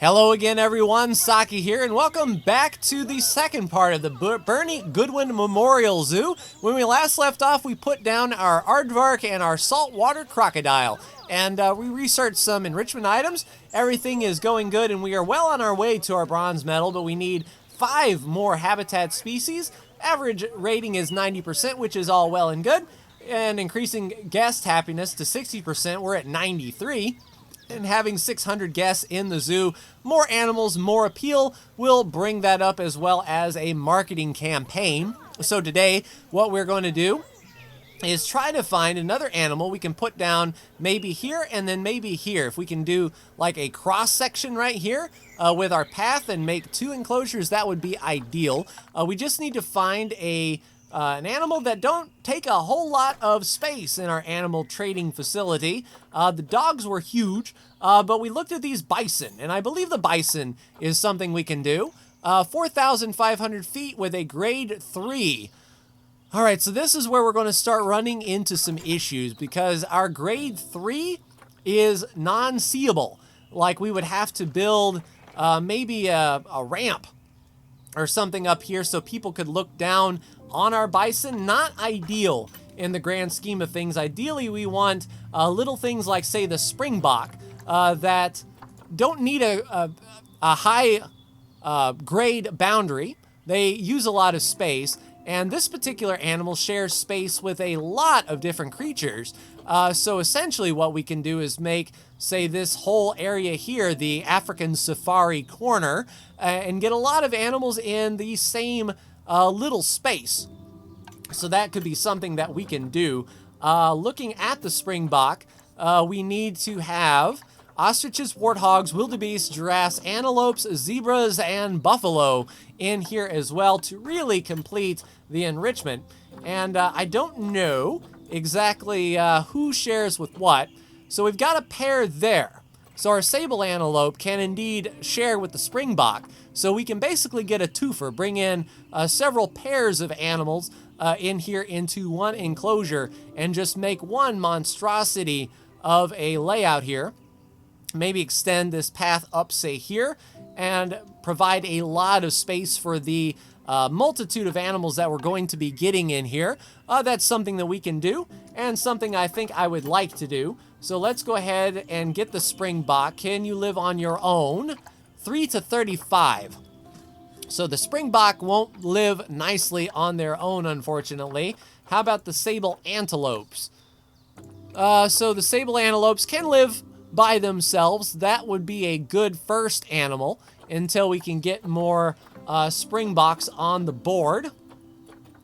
Hello again, everyone. Saki here, and welcome back to the second part of the Bernie Goodwin Memorial Zoo. When we last left off, we put down our aardvark and our saltwater crocodile, and we researched some enrichment items. Everything is going good, and we are well on our way to our bronze medal, but we need 5 more habitat species. Average rating is 90%, which is all well and good, and increasing guest happiness to 60%. We're at 93. And having 600 guests in the zoo, more animals, more appeal, will bring that up, as well as a marketing campaign. So today, what we're going to do is try to find another animal we can put down maybe here and then maybe here. If we can do like a cross section right here with our path and make 2 enclosures, that would be ideal. We just need to find an animal that don't take a whole lot of space in our animal trading facility. The dogs were huge, but we looked at these bison, and I believe the bison is something we can do. 4,500 feet with a grade 3. All right, so this is where we're going to start running into some issues, because our grade 3 is non-seeable. Like, we would have to build maybe a ramp or something up here so people could look down on our bison. Not ideal in the grand scheme of things. Ideally, we want little things like, say, the springbok that don't need a high grade boundary. They use a lot of space, and this particular animal shares space with a lot of different creatures. So essentially what we can do is make, say, this whole area here the African safari corner, and get a lot of animals in the same little space. So that could be something that we can do. Looking at the springbok, we need to have ostriches, warthogs, wildebeests, giraffes, antelopes, zebras, and buffalo in here as well to really complete the enrichment. And I don't know exactly who shares with what. So we've got a pair there. So our sable antelope can indeed share with the springbok. So we can basically get a twofer, bring in several pairs of animals in here into one enclosure, and just make one monstrosity of a layout here. Maybe extend this path up, say, here, and provide a lot of space for the multitude of animals that we're going to be getting in here. That's something that we can do, and something I think I would like to do. So let's go ahead and get the springbok. Can you live on your own? 3 to 35. So the springbok won't live nicely on their own, unfortunately. How about the sable antelopes? So the sable antelopes can live by themselves. That would be a good first animal until we can get more springboks on the board.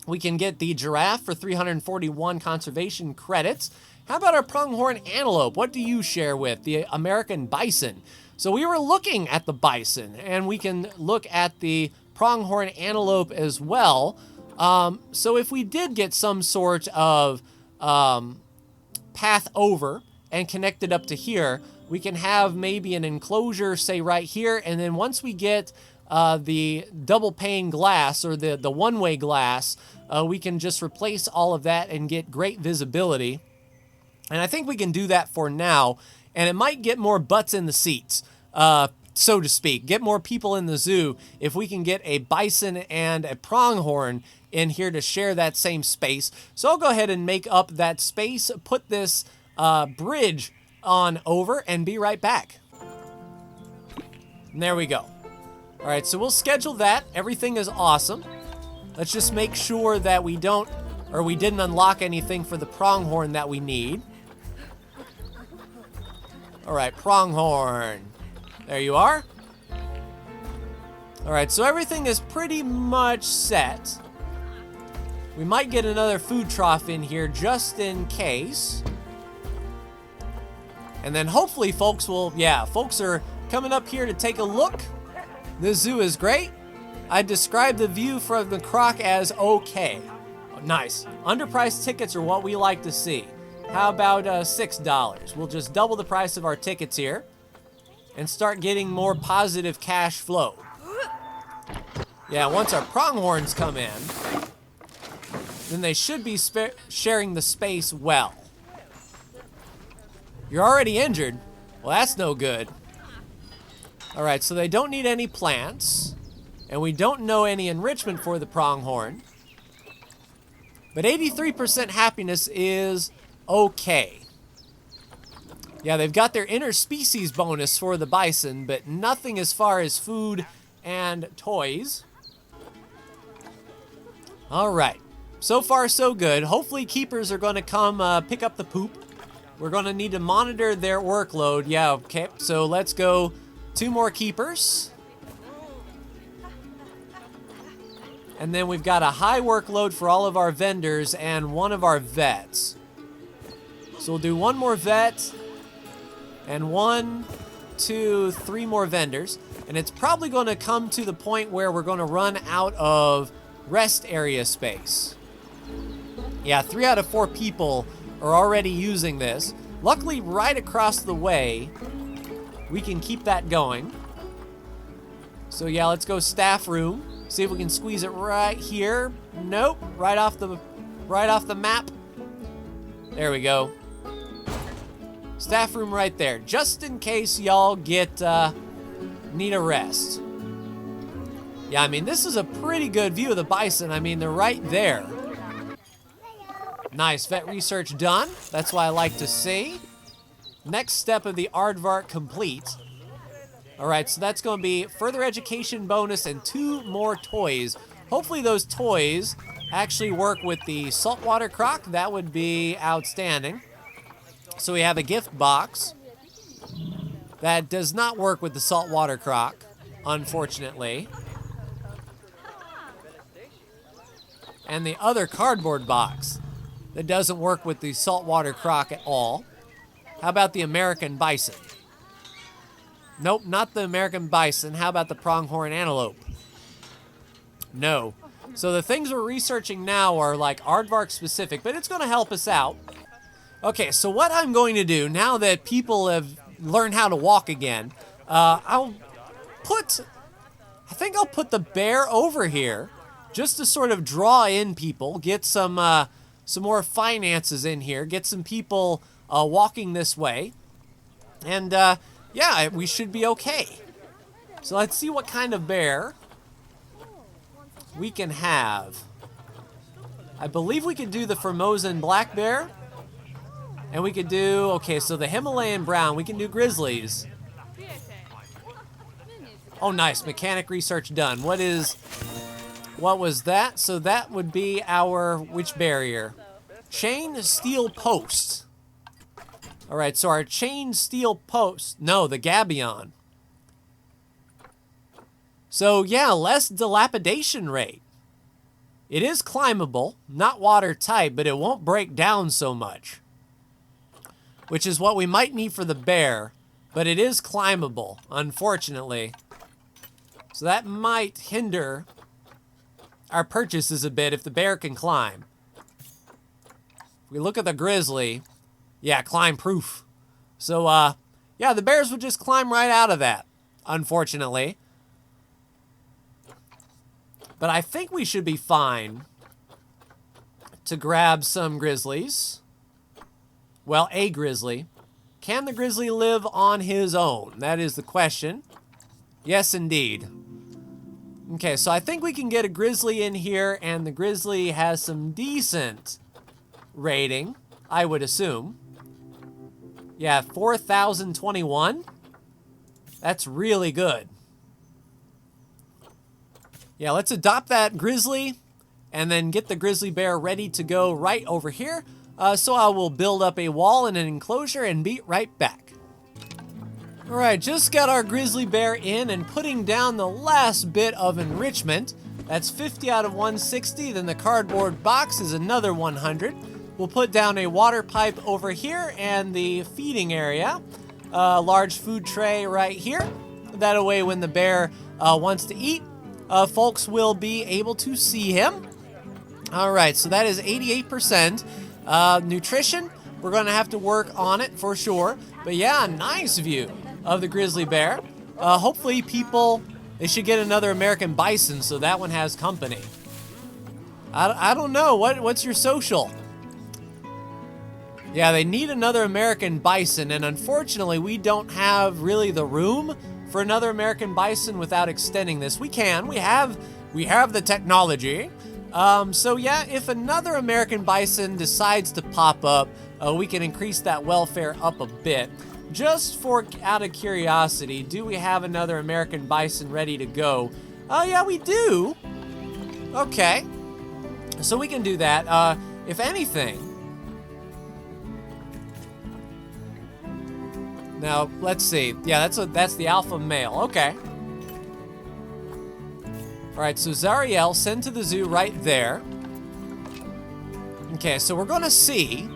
We can get the giraffe for 341 conservation credits. How about our pronghorn antelope? What do you share with? The American bison. So we were looking at the bison, and we can look at the pronghorn antelope as well. So if we did get some sort of path over and connect it up to here, we can have maybe an enclosure, say, right here, and then once we get the double pane glass, or the one-way glass, we can just replace all of that and get great visibility. And I think we can do that for now, and it might get more butts in the seats, so to speak. Get more people in the zoo if we can get a bison and a pronghorn in here to share that same space. So I'll go ahead and make up that space, put this bridge on over, and be right back. And there we go. All right, so we'll schedule that. Everything is awesome. Let's just make sure that we didn't unlock anything for the pronghorn that we need. All right, pronghorn. There you are. All right, so everything is pretty much set. We might get another food trough in here just in case. And then hopefully folks are coming up here to take a look. This zoo is great. I describe the view from the croc as okay. Nice. Underpriced tickets are what we like to see. How about $6? We'll just double the price of our tickets here and start getting more positive cash flow. Yeah, once our pronghorns come in, then they should be sharing the space well. You're already injured. Well, that's no good. All right, so they don't need any plants. And we don't know any enrichment for the pronghorn. But 83% happiness is okay. Yeah, they've got their interspecies bonus for the bison, but nothing as far as food and toys. All right. So far, so good. Hopefully, keepers are going to come pick up the poop. We're going to need to monitor their workload. Yeah, okay. So let's go 2 more keepers. And then we've got a high workload for all of our vendors and 1 of our vets. So we'll do 1 more vet and 1, 2, 3 more vendors. And it's probably going to come to the point where we're going to run out of rest area space. Yeah, 3 out of 4 people are already using this. Luckily, right across the way, we can keep that going. So yeah, let's go staff room. See if we can squeeze it right here. Nope, right off the map. There we go. Staff room right there, just in case y'all need a rest. Yeah, I mean, this is a pretty good view of the bison. I mean, they're right there. Nice, vet research done. That's what I like to see. Next step of the aardvark complete. All right, so that's going to be further education bonus and 2 more toys. Hopefully those toys actually work with the saltwater croc. That would be outstanding. So we have a gift box that does not work with the saltwater croc, unfortunately. And the other cardboard box that doesn't work with the saltwater croc at all. How about the American bison? Nope, not the American bison. How about the pronghorn antelope? No. So the things we're researching now are like aardvark specific, but it's going to help us out. Okay, so what I'm going to do now that people have learned how to walk again, I think I'll put the bear over here just to sort of draw in people, get some more finances in here, get some people walking this way, and yeah, we should be okay. So let's see what kind of bear we can have. I believe we could do the Formosan black bear. And we could do, okay, so the Himalayan brown, we can do grizzlies. Oh, nice, mechanic research done. What was that? So that would be our, which barrier? Chain steel post. All right, so our chain steel post, no, the gabion. So yeah, less dilapidation rate. It is climbable, not watertight, but it won't break down so much. Which is what we might need for the bear, but it is climbable, unfortunately. So that might hinder our purchases a bit if the bear can climb. If we look at the grizzly, yeah, climb proof. So, yeah, the bears would just climb right out of that, unfortunately. But I think we should be fine to grab some grizzlies. Well, a grizzly. Can the grizzly live on his own? That is the question. Yes, indeed. Okay, so I think we can get a grizzly in here, and the grizzly has some decent rating, I would assume. Yeah, 4,021. That's really good. Yeah, let's adopt that grizzly, and then get the grizzly bear ready to go right over here. So I will build up a wall and an enclosure and be right back. All right, just got our grizzly bear in and putting down the last bit of enrichment. That's 50 out of 160. Then the cardboard box is another 100. We'll put down a water pipe over here and the feeding area. Large food tray right here. That way when the bear wants to eat, folks will be able to see him. All right, so that is 88%. Nutrition, we're going to have to work on it for sure. But yeah, nice view of the grizzly bear. Hopefully people, they should get another American bison so that one has company. I don't know. What's your social? Yeah, they need another American bison, and unfortunately we don't have really the room for another American bison without extending this? We can. We have the technology. So yeah, if another American bison decides to pop up, we can increase that welfare up a bit. Just for out of curiosity, do we have another American bison ready to go? Oh yeah, we do. Okay, so we can do that. If anything, now let's see. Yeah, that's the alpha male. Okay. All right, so Zariel, send to the zoo right there. Okay, so we're gonna see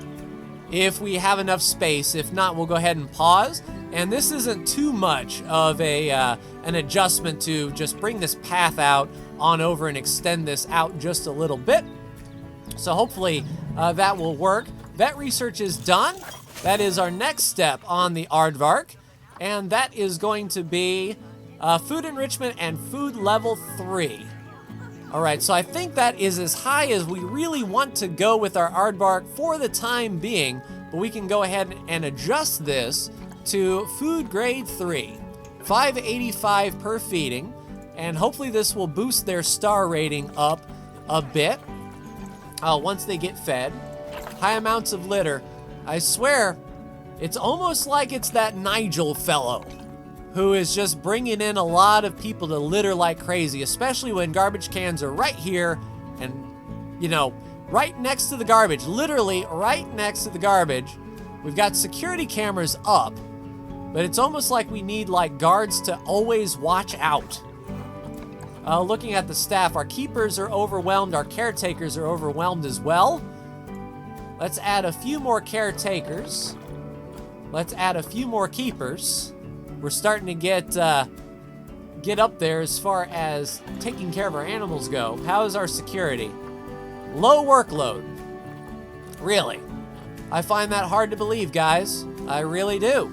if we have enough space. If not, we'll go ahead and pause. And this isn't too much of an adjustment to just bring this path out on over and extend this out just a little bit. So hopefully that will work. Vet research is done. That is our next step on the aardvark. And that is going to be food enrichment and food level 3. All right, so I think that is as high as we really want to go with our aardvark for the time being, but we can go ahead and adjust this to food grade 3, 585 per feeding, and hopefully this will boost their star rating up a bit once they get fed. High amounts of litter. I swear, it's almost like it's that Nigel fellow who is just bringing in a lot of people to litter like crazy, especially when garbage cans are right here and, you know, right next to the garbage, literally right next to the garbage. We've got security cameras up, but it's almost like we need like guards to always watch out. Looking at the staff, our keepers are overwhelmed, our caretakers are overwhelmed as well. Let's add a few more caretakers. Let's add a few more keepers. We're starting to get up there as far as taking care of our animals go. How is our security? Low workload. Really? I find that hard to believe, guys. I really do.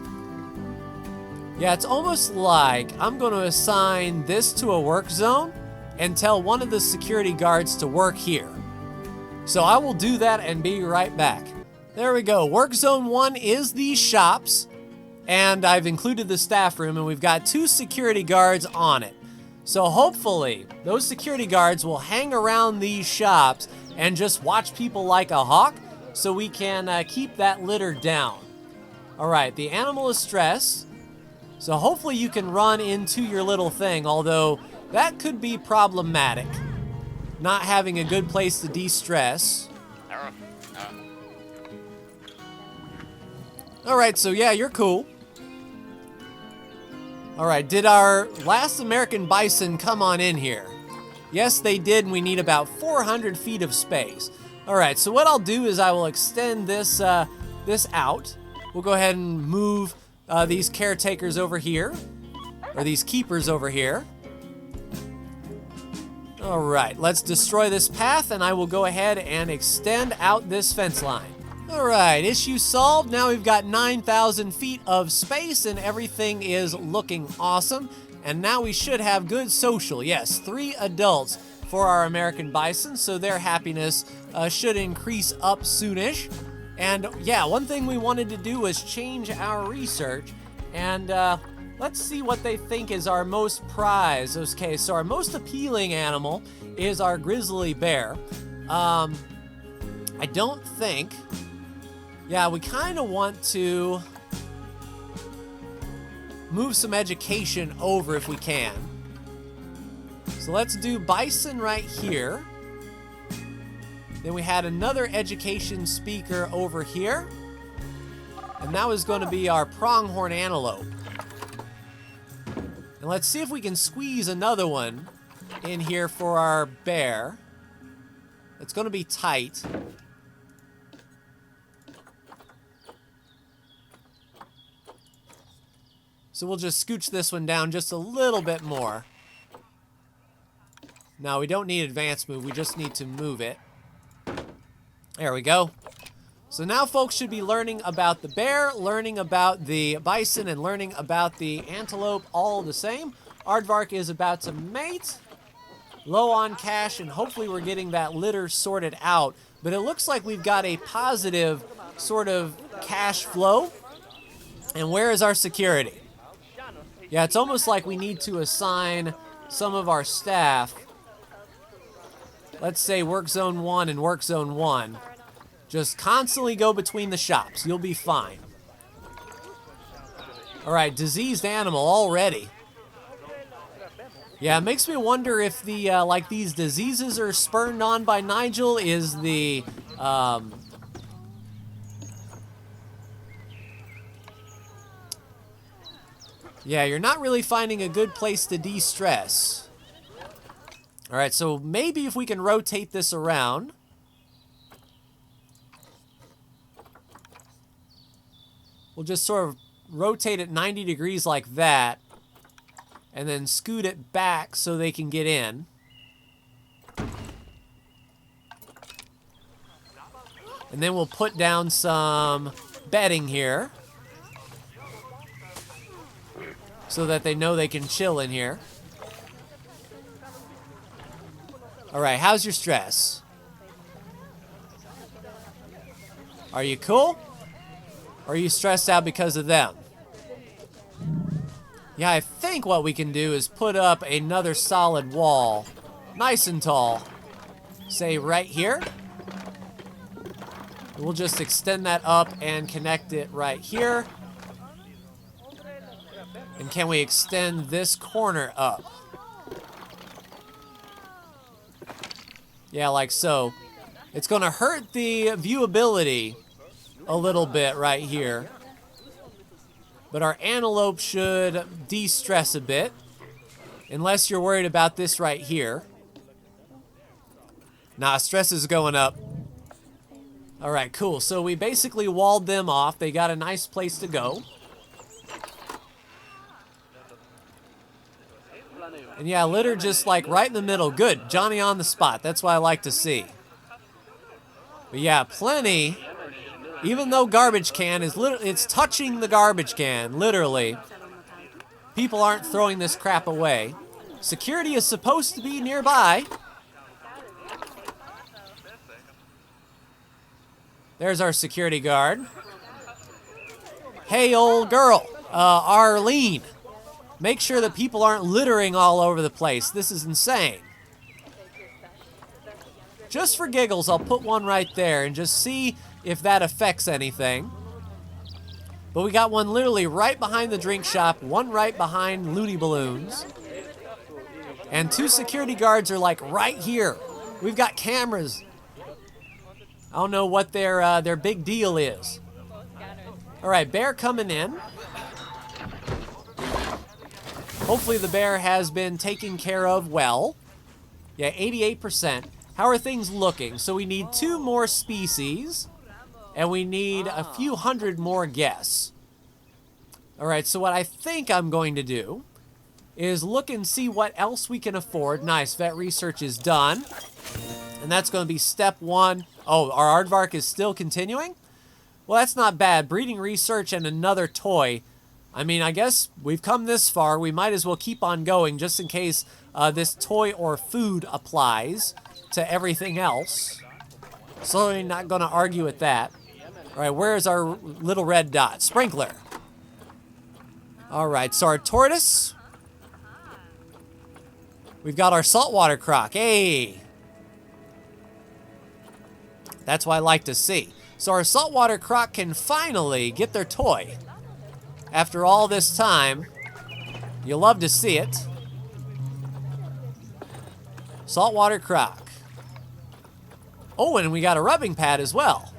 Yeah, it's almost like I'm going to assign this to a work zone and tell one of the security guards to work here. So I will do that and be right back. There we go. Work zone 1 is these shops. And I've included the staff room, and we've got 2 security guards on it. So hopefully, those security guards will hang around these shops and just watch people like a hawk so we can keep that litter down. All right, the animal is stressed. So hopefully you can run into your little thing, although that could be problematic. Not having a good place to de-stress. All right, so yeah, you're cool. All right, did our last American bison come on in here? Yes, they did, and we need about 400 feet of space. All right, so what I'll do is I will extend this this out. We'll go ahead and move these caretakers over here, or these keepers over here. All right, let's destroy this path, and I will go ahead and extend out this fence line. All right, issue solved. Now we've got 9,000 feet of space and everything is looking awesome. And now we should have good social. Yes, 3 adults for our American bison, so their happiness should increase up soonish. And yeah, one thing we wanted to do was change our research. And let's see what they think is our most prized. Okay, so our most appealing animal is our grizzly bear. I don't think... Yeah, we kind of want to move some education over if we can. So let's do bison right here. Then we had another education speaker over here. And that was going to be our pronghorn antelope. And let's see if we can squeeze another one in here for our bear. It's going to be tight. So we'll just scooch this one down just a little bit more. Now, we don't need advanced move, we just need to move it. There we go. So now folks should be learning about the bear, learning about the bison, and learning about the antelope all the same. Aardvark is about to mate. Low on cash, and hopefully we're getting that litter sorted out. But it looks like we've got a positive sort of cash flow. And where is our security? Yeah, it's almost like we need to assign some of our staff. Let's say work zone 1 and work zone 1. Just constantly go between the shops. You'll be fine. All right, diseased animal already. Yeah, it makes me wonder if the, like these diseases are spurned on by Nigel. Is the, yeah, you're not really finding a good place to de-stress. All right, so maybe if we can rotate this around. We'll just sort of rotate it 90 degrees like that. And then scoot it back so they can get in. And then we'll put down some bedding here. So that they know they can chill in here. Alright, how's your stress? Are you cool? Or are you stressed out because of them? Yeah, I think what we can do is put up another solid wall. Nice and tall. Say right here. We'll just extend that up and connect it right here. And can we extend this corner up? Yeah, like so. It's going to hurt the viewability a little bit right here. But our antelope should de-stress a bit. Unless you're worried about this right here. Nah, stress is going up. Alright, cool. So we basically walled them off. They got a nice place to go. And yeah, litter just like right in the middle. Good. Johnny on the spot. That's what I like to see. But yeah, plenty. Even though garbage can is it's touching the garbage can, literally. People aren't throwing this crap away. Security is supposed to be nearby. There's our security guard. Hey, old girl, Arlene. Make sure that people aren't littering all over the place. This is insane. Just for giggles, I'll put one right there and just see if that affects anything. But we got one literally right behind the drink shop, one right behind Looney Balloons. And two security guards are like right here. We've got cameras. I don't know what their big deal is. All right, bear coming in. Hopefully the bear has been taken care of well. Yeah, 88%. How are things looking? So we need 2 more species. And we need a few hundred more guests. Alright, so what I think I'm going to do is look and see what else we can afford. Nice, vet research is done. And that's going to be step 1. Oh, our aardvark is still continuing? Well, that's not bad. Breeding research and another toy. I mean, I guess we've come this far. We might as well keep on going just in case this toy or food applies to everything else. Certainly not going to argue with that. All right, where's our little red dot? Sprinkler. All right, so our tortoise. We've got our saltwater croc. Hey! That's what I like to see. So our saltwater croc can finally get their toy. After all this time, you love to see it. Saltwater croc. Oh, and we got a rubbing pad as well.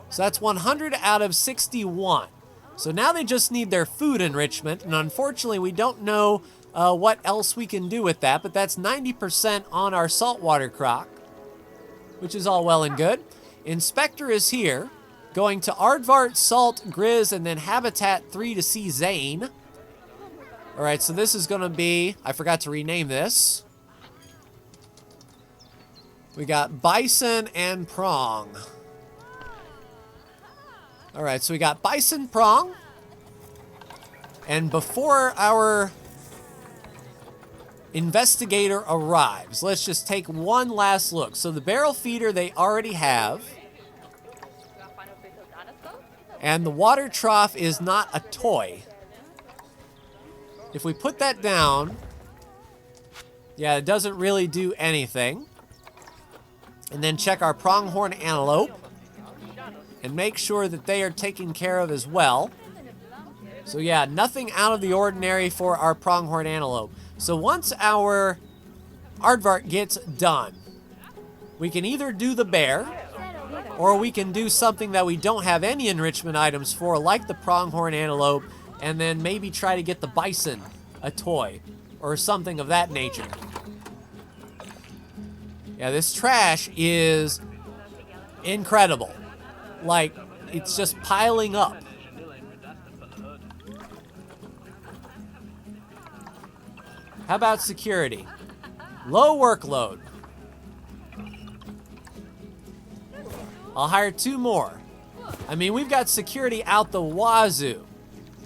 So that's 100 out of 61. So now they just need their food enrichment, and unfortunately we don't know what else we can do with that, but that's 90% on our saltwater croc, which is all well and good. Inspector is here, going to Aardvark, Salt, Grizz, and then Habitat 3 to see Zane. All right, so this is going to be, I forgot to rename this. We got Bison and Prong. All right, so we got Bison, Prong. And before our investigator arrives, let's just take one last look. So the barrel feeder they already have. And the water trough is not a toy. if we put that down, yeah, it doesn't really do anything. And then check our pronghorn antelope and make sure that they are taken care of as well. So yeah, nothing out of the ordinary for our pronghorn antelope. So once our aardvark gets done, we can either do the bear, or we can do something that we don't have any enrichment items for, like the pronghorn antelope, and then maybe try to get the bison a toy, or something of that nature. Yeah, this trash is incredible. Like, it's just piling up. How about security? Low workload. I'll hire 2 more. I mean, we've got security out the wazoo.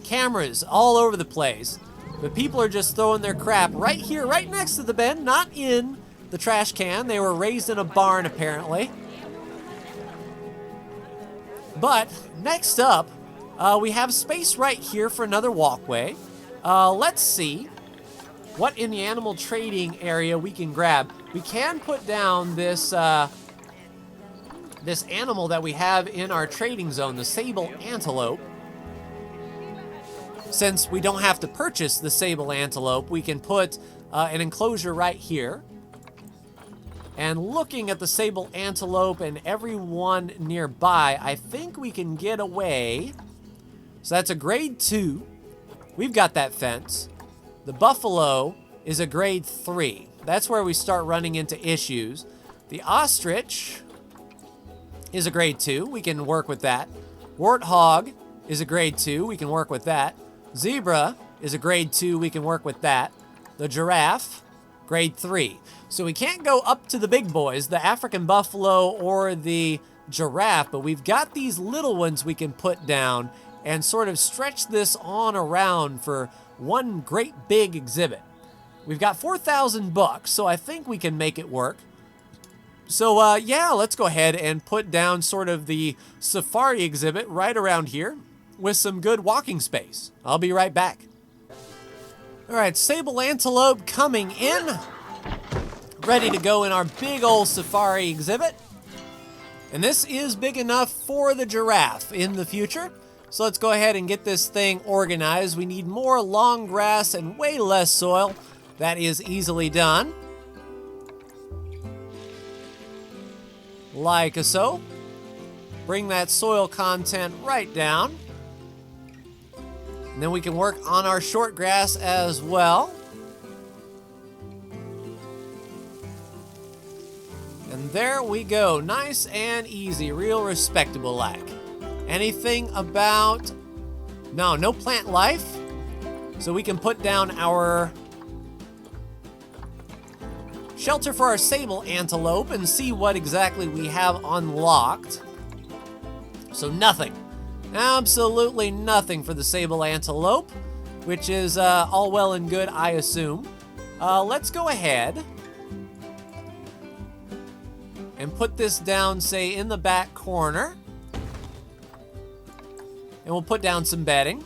Cameras all over the place. But people are just throwing their crap right here, right next to the bin, not in the trash can. They were raised in a barn, apparently. But next up, we have space right here for another walkway. Let's see what in the animal trading area we can grab. We can put down this this animal that we have in our trading zone, the sable antelope. Since we don't have to purchase the sable antelope, we can put an enclosure right here. And looking at the sable antelope and everyone nearby, I think we can get away. So that's a grade 2. We've got that fence. The buffalo is a grade 3. That's where we start running into issues. The ostrich is a grade 2. We can work with that. Warthog is a grade 2. We can work with that. Zebra is a grade 2. We can work with that. The giraffe, grade 3. So we can't go up to the big boys, the African buffalo or the giraffe, but we've got these little ones we can put down and sort of stretch this on around for one great big exhibit. We've got 4,000 bucks, so I think we can make it work. So yeah, let's go ahead and put down sort of the safari exhibit right around here with some good walking space. I'll be right back. All right, sable antelope coming in. Ready to go in our big old safari exhibit. And this is big enough for the giraffe in the future. So let's go ahead and get this thing organized. We need more long grass and way less soil. That is easily done. Like so. Bring that soil content right down. And then we can work on our short grass as well. And there we go. Nice and easy. Real respectable like. Anything about... No plant life. So we can put down our shelter for our sable antelope and see what exactly we have unlocked. So nothing. Absolutely nothing for the sable antelope, which is all well and good, I assume. Let's go ahead and put this down, say, in the back corner. And we'll put down some bedding.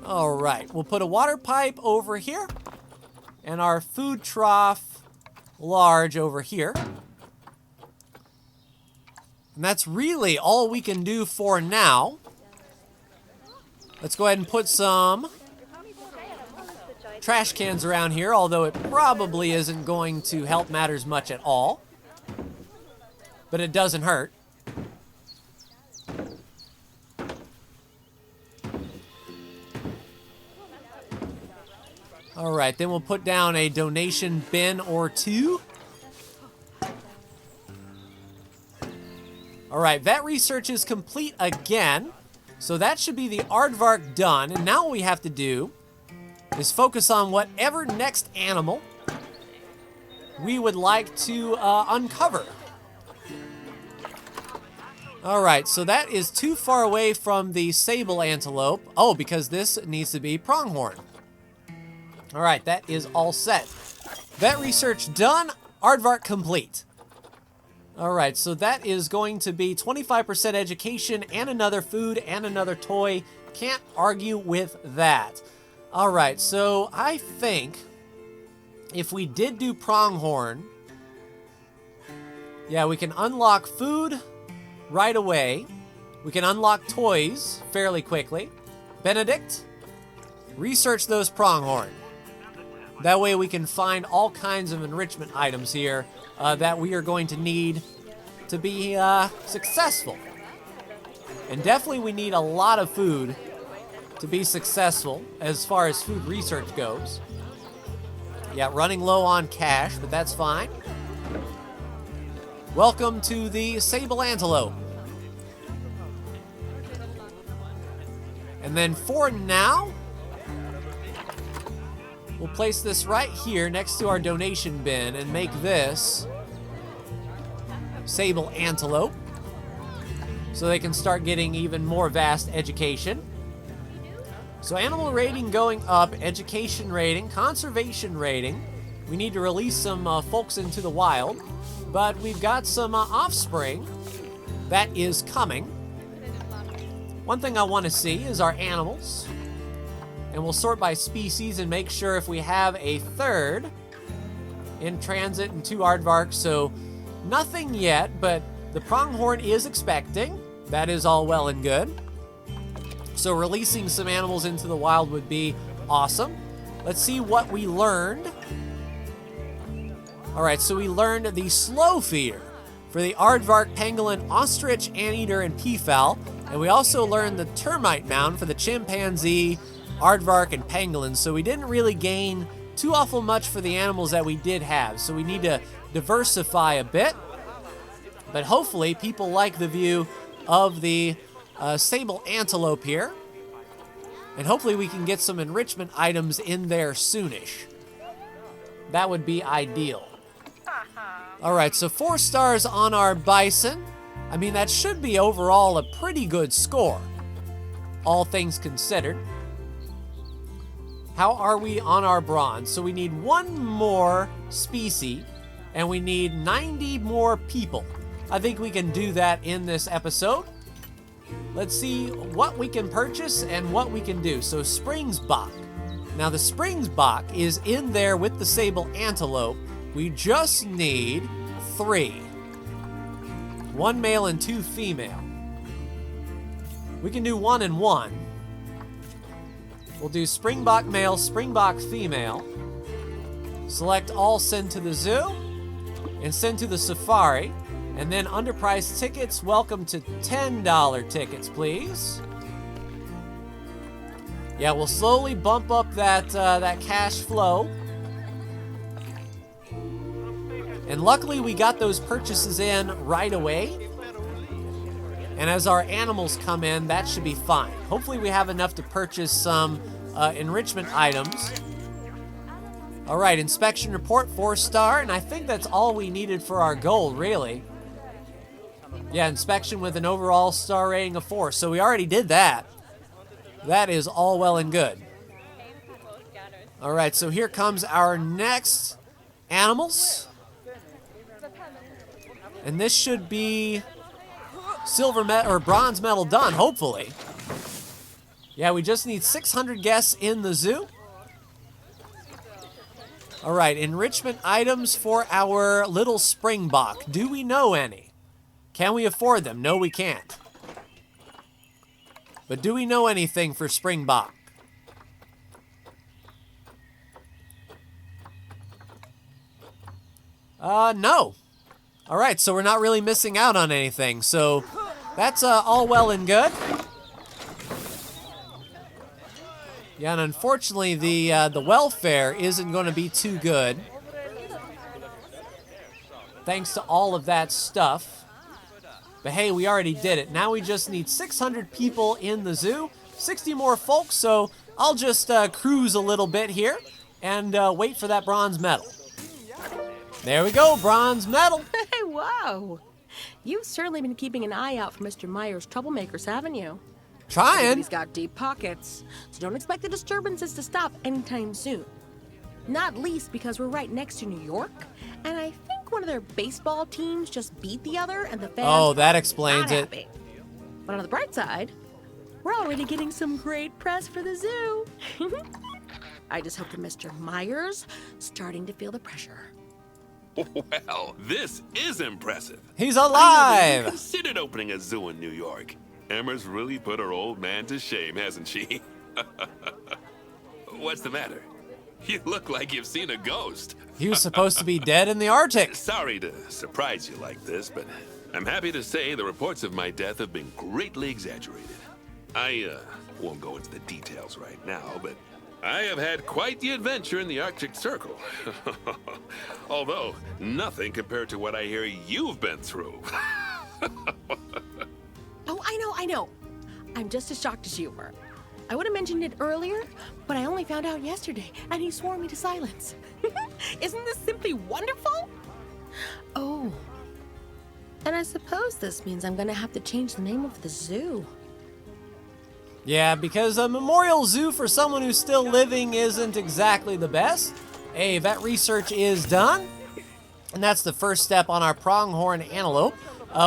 All right, we'll put a water pipe over here and our food trough large over here. And that's really all we can do for now. Let's go ahead and put some trash cans around here, although it probably isn't going to help matters much at all. But it doesn't hurt. All right, then we'll put down a donation bin or 2. All right, vet research is complete again. So that should be the aardvark done. And now what we have to do is focus on whatever next animal we would like to uncover. All right, so that is too far away from the sable antelope. Oh, because this needs to be pronghorn. All right, that is all set. Vet research done, aardvark complete. All right, so that is going to be 25% education and another food and another toy. Can't argue with that. All right, so I think if we did do Pronghorn, yeah, we can unlock food right away. We can unlock toys fairly quickly. Benedict, research those Pronghorn. That way we can find all kinds of enrichment items here that we are going to need to be successful. And definitely we need a lot of food to be successful as far as food research goes. Yeah, running low on cash, but that's fine. Welcome to the sable antelope. And then for now, we'll place this right here next to our donation bin and make this sable antelope so they can start getting even more vast education. So animal rating going up, education rating, conservation rating. We need to release some folks into the wild, but we've got some offspring that is coming. One thing I want to see is our animals, and we'll sort by species and make sure if we have a third in transit and 2 aardvarks. So nothing yet, but the Pronghorn is expecting. That is all well and good. So releasing some animals into the wild would be awesome. Let's see what we learned. All right, so we learned the slow feeder for the aardvark, pangolin, ostrich, anteater, and peafowl. And we also learned the termite mound for the chimpanzee, aardvark, and pangolin. So we didn't really gain too awful much for the animals that we did have. So we need to diversify a bit. But hopefully people like the view of the sable antelope here. And hopefully we can get some enrichment items in there soonish. That would be ideal. All right, so 4 stars on our bison. I mean, that should be overall a pretty good score, all things considered. How are we on our bronze? So we need 1 more species, and we need 90 more people. I think we can do that in this episode. Let's see what we can purchase and what we can do. So Springsbok. Now the Springsbok is in there with the sable antelope. We just need 3. 1 male and 2 female. We can do 1 and 1. We'll do Springbok male, Springbok female. Select all, send to the zoo, and send to the safari. And then underpriced tickets, welcome to $10 tickets, please. Yeah, we'll slowly bump up that cash flow. And luckily we got those purchases in right away. And as our animals come in, that should be fine. Hopefully we have enough to purchase some enrichment items. All right, inspection report 4-star, and I think that's all we needed for our goal, really. Yeah, inspection with an overall star rating of 4. So we already did that. That is all well and good. All right, so here comes our next animals. And this should be silver or bronze medal done, hopefully. Yeah, we just need 600 guests in the zoo. All right, enrichment items for our little Springbok. Do we know any? Can we afford them? No, we can't. But do we know anything for Springbok? No. All right, so we're not really missing out on anything. So that's all well and good. Yeah, and unfortunately, the welfare isn't going to be too good. Thanks to all of that stuff. But hey, we already did it. Now we just need 600 people in the zoo, 60 more folks, so I'll just cruise a little bit here and wait for that bronze medal. There we go, bronze medal. Hey, whoa. You've certainly been keeping an eye out for Mr. Meyer's troublemakers, haven't you? Trying. He's got deep pockets, so don't expect the disturbances to stop anytime soon. Not least because we're right next to New York, and I think one of their baseball teams just beat the other and the fans Oh, that are explains not it. happy. But on the bright side, we're already getting some great press for the zoo. I just hope that Mr. Myers starting to feel the pressure. Well, this is impressive. He's I never even alive! considered opening a zoo in New York. Emma's really put her old man to shame, hasn't she? What's the matter? You look like you've seen a ghost. He was supposed to be dead in the Arctic. Sorry to surprise you like this, but I'm happy to say the reports of my death have been greatly exaggerated. I won't go into the details right now, but I have had quite the adventure in the Arctic Circle. Although, nothing compared to what I hear you've been through. Oh, I know. I'm just as shocked as you were. I would have mentioned it earlier, but I only found out yesterday, and he swore me to silence. Isn't this simply wonderful? Oh, and I suppose this means I'm gonna have to change the name of the zoo. Yeah, because a memorial zoo for someone who's still living isn't exactly the best. Hey, vet research is done, and that's the first step on our pronghorn antelope.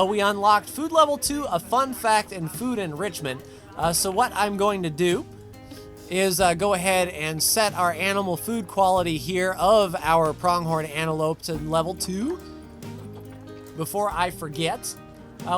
We unlocked food level 2, a fun fact, and food enrichment. So what I'm going to do is go ahead and set our animal food quality here of our pronghorn antelope to level 2. Before I forget,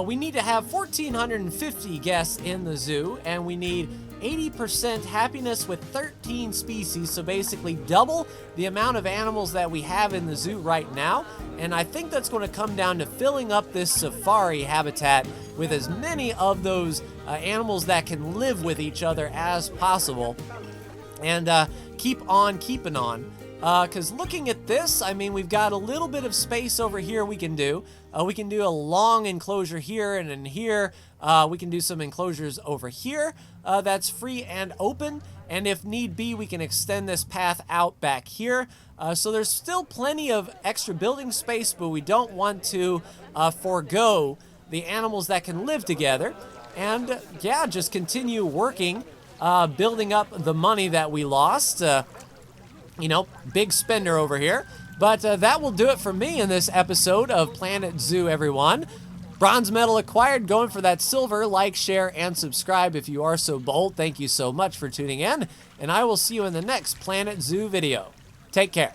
we need to have 1,450 guests in the zoo, and we need 80% happiness with 13 species, so basically double the amount of animals that we have in the zoo right now. And I think that's going to come down to filling up this safari habitat with as many of those animals that can live with each other as possible. And keep on keeping on. Because looking at this, I mean, we've got a little bit of space over here we can do. We can do a long enclosure here, and in here, we can do some enclosures over here that's free and open. And if need be, we can extend this path out back here. So there's still plenty of extra building space, but we don't want to forego the animals that can live together. And yeah, just continue working, building up the money that we lost. You know, big spender over here. But that will do it for me in this episode of Planet Zoo, everyone. Bronze medal acquired, going for that silver. Like, share, and subscribe if you are so bold. Thank you so much for tuning in, and I will see you in the next Planet Zoo video. Take care.